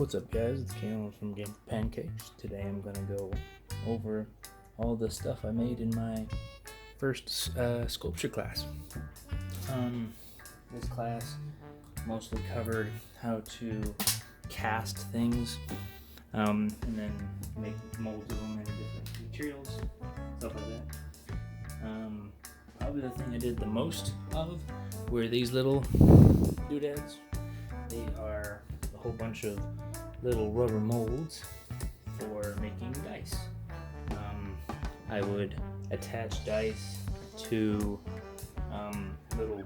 What's up, guys? It's Kano from Game Pancakes. Today I'm gonna go over all the stuff I made in my first sculpture class. This class mostly covered how to cast things, and then make molds of them in different materials, stuff like that. Probably the thing I did the most of were these little doodads. They are a whole bunch of little rubber molds for making dice. I would attach dice to little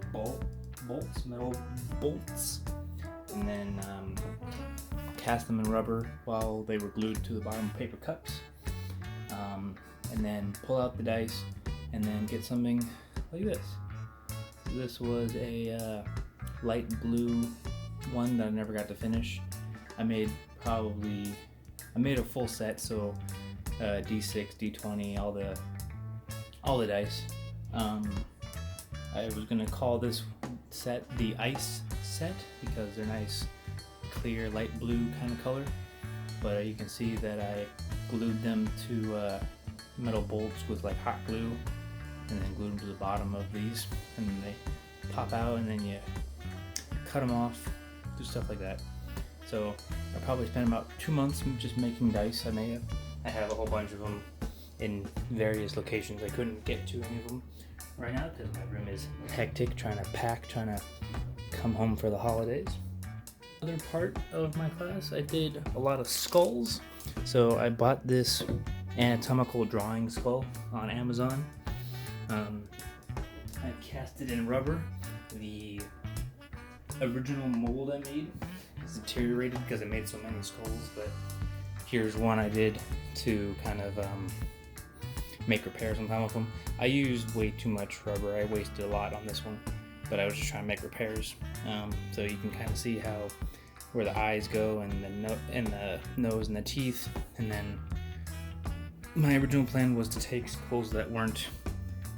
metal bolts, and then cast them in rubber while they were glued to the bottom of paper cups, and then pull out the dice and then get something like this. This was a light blue one that I never got to finish. I made a full set, so D6, D20, all the dice. I was gonna call this set the ice set because they're nice, clear, light blue kind of color. But you can see that I glued them to metal bolts with like hot glue, and then glued them to the bottom of these, and then they pop out, and then you cut them off, do stuff like that. So I probably spent about 2 months just making dice. I have a whole bunch of them in various locations. I couldn't get to any of them right now because my room is hectic, trying to come home for the holidays. Other part of my class, I did a lot of skulls. So I bought this anatomical drawing skull on Amazon. I cast it in rubber. The original mold I made is deteriorated because I made so many skulls, but here's one I did to kind of make repairs on top of them. I used way too much rubber. I wasted a lot on this one, but I was just trying to make repairs. So you can kind of see where the eyes go, and the nose and the teeth. And then my original plan was to take skulls that weren't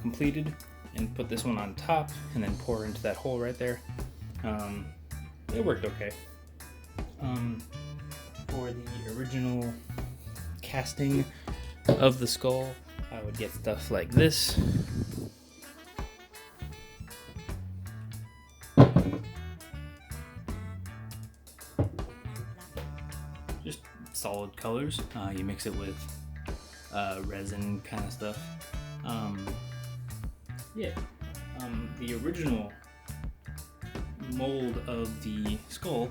completed and put this one on top, and then pour into that hole right there. It worked okay. For the original casting of the skull, I would get stuff like this. Just solid colors. You mix it with resin kind of stuff. The original mold of the skull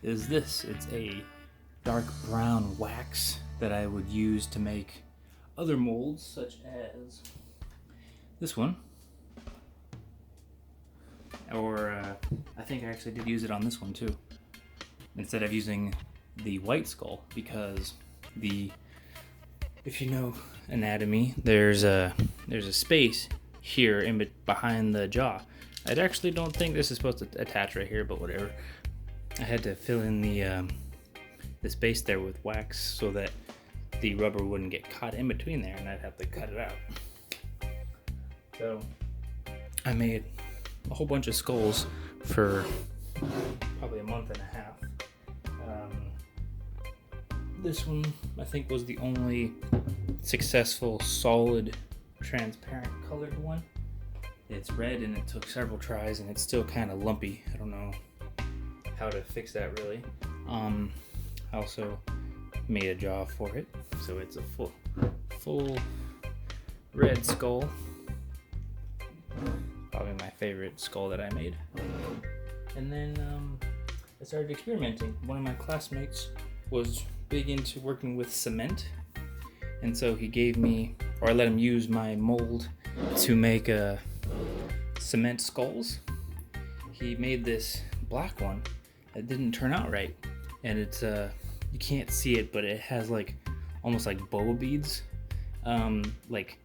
is this. It's a dark brown wax that I would use to make other molds, such as this one. Or I think I actually did use it on this one too, instead of using the white skull, because if you know anatomy, there's a space here behind the jaw. I actually don't think this is supposed to attach right here, but whatever. I had to fill in the space there with wax so that the rubber wouldn't get caught in between there, and I'd have to cut it out. So I made a whole bunch of skulls for probably a month and a half. This one I think was the only successful solid transparent colored one. It's red, and it took several tries, and it's still kind of lumpy. I don't know how to fix that really. I also made a jaw for it, so it's a full red skull. Probably my favorite skull that I made. And then I started experimenting. One of my classmates was big into working with cement, and so he gave me, or I let him use my mold to make cement skulls. He made this black one that didn't turn out right, and it's you can't see it, but it has like almost like boba beads, like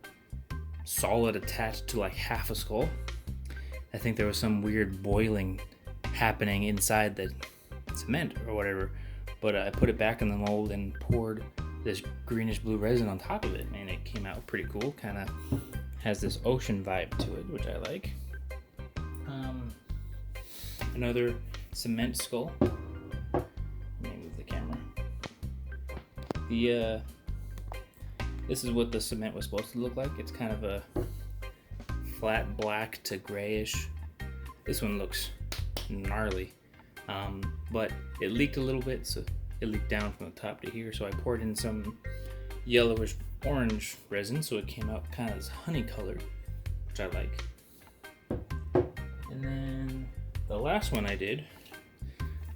solid attached to like half a skull. I think there was some weird boiling happening inside the cement or whatever, but I put it back in the mold and poured this greenish blue resin on top of it, and it came out pretty cool. Kind of has this ocean vibe to it, which I like. Another cement skull. Let me move the camera. The this is what the cement was supposed to look like. It's kind of a flat black to grayish. This one looks gnarly, but it leaked a little bit, so it leaked down from the top to here. So I poured in some yellowish orange resin, so it came out kind of this honey colored, which I like. And then the last one I did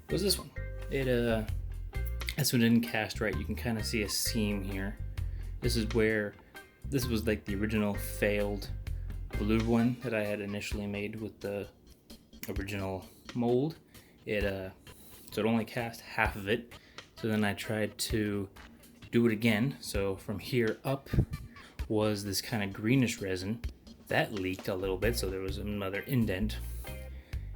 was this one. This one didn't cast right. You can kind of see a seam here. This was like the original failed blue one that I had initially made with the original mold. So it only cast half of it. So then I tried to do it again. So from here up was this kind of greenish resin that leaked a little bit, so there was another indent.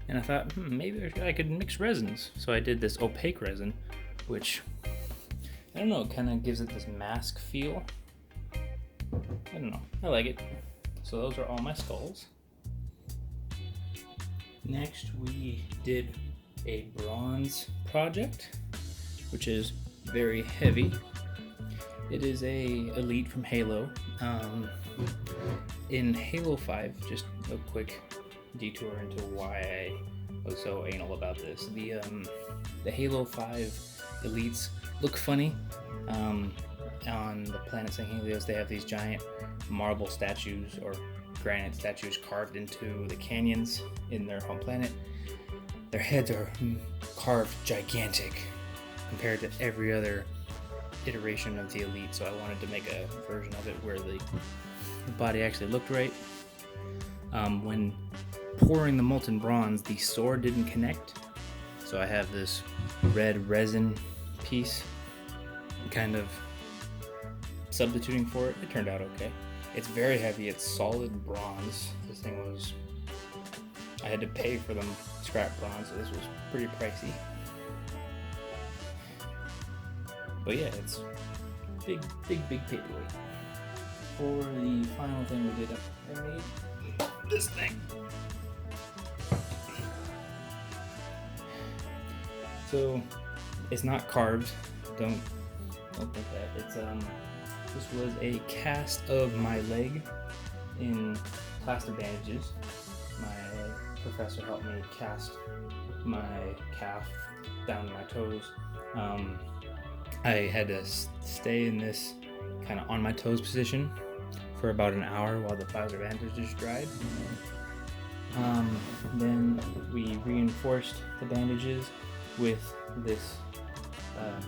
And I thought, maybe I could mix resins. So I did this opaque resin, which, I don't know, it kind of gives it this mask feel. I don't know, I like it. So those are all my skulls. Next we did a bronze project, which is very heavy. It is a Elite from Halo. In Halo 5, just a quick detour into why I was so anal about this. The Halo 5 Elites look funny. On the planet St. Helios, they have these giant marble statues or granite statues carved into the canyons in their home planet. Their heads are carved gigantic compared to every other iteration of the Elite, so I wanted to make a version of it where the body actually looked right. When pouring the molten bronze, the sword didn't connect, so I have this red resin piece kind of substituting for it. It turned out okay. It's very heavy. It's solid bronze. This thing was, I had to pay for them scrap bronze, so this was pretty pricey. But yeah, it's big paperweight. For the final thing we did, I made this thing. So it's not carved. Don't think that. It's this was a cast of my leg in plaster bandages. My professor helped me cast my calf down to my toes. I had to stay in this kind of on my toes position for about an hour while the plaster bandages dried. Then we reinforced the bandages with this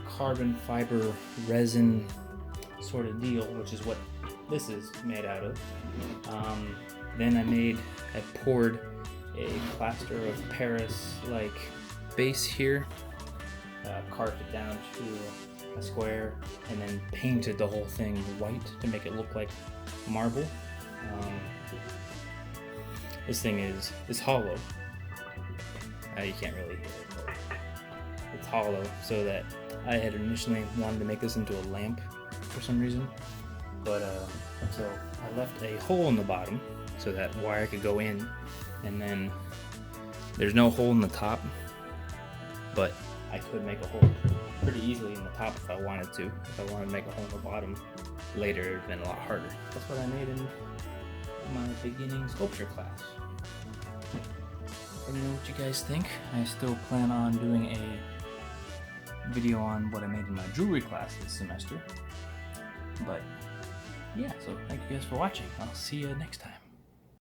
carbon fiber resin sort of deal, which is what this is made out of. Then I poured a plaster of Paris like base here, carved it down to a square, and then painted the whole thing white to make it look like marble. This thing is hollow. You can't really hear it, but it's hollow, so that I had initially wanted to make this into a lamp for some reason, but so I left a hole in the bottom so that wire could go in, and then there's no hole in the top, but I could make a hole pretty easily in the top if I wanted to. If I wanted to make a hole in the bottom later, it would have been a lot harder. That's what I made in my beginning sculpture class. Let me know what you guys think. I still plan on doing a video on what I made in my jewelry class this semester. But yeah, so thank you guys for watching. I'll see you next time.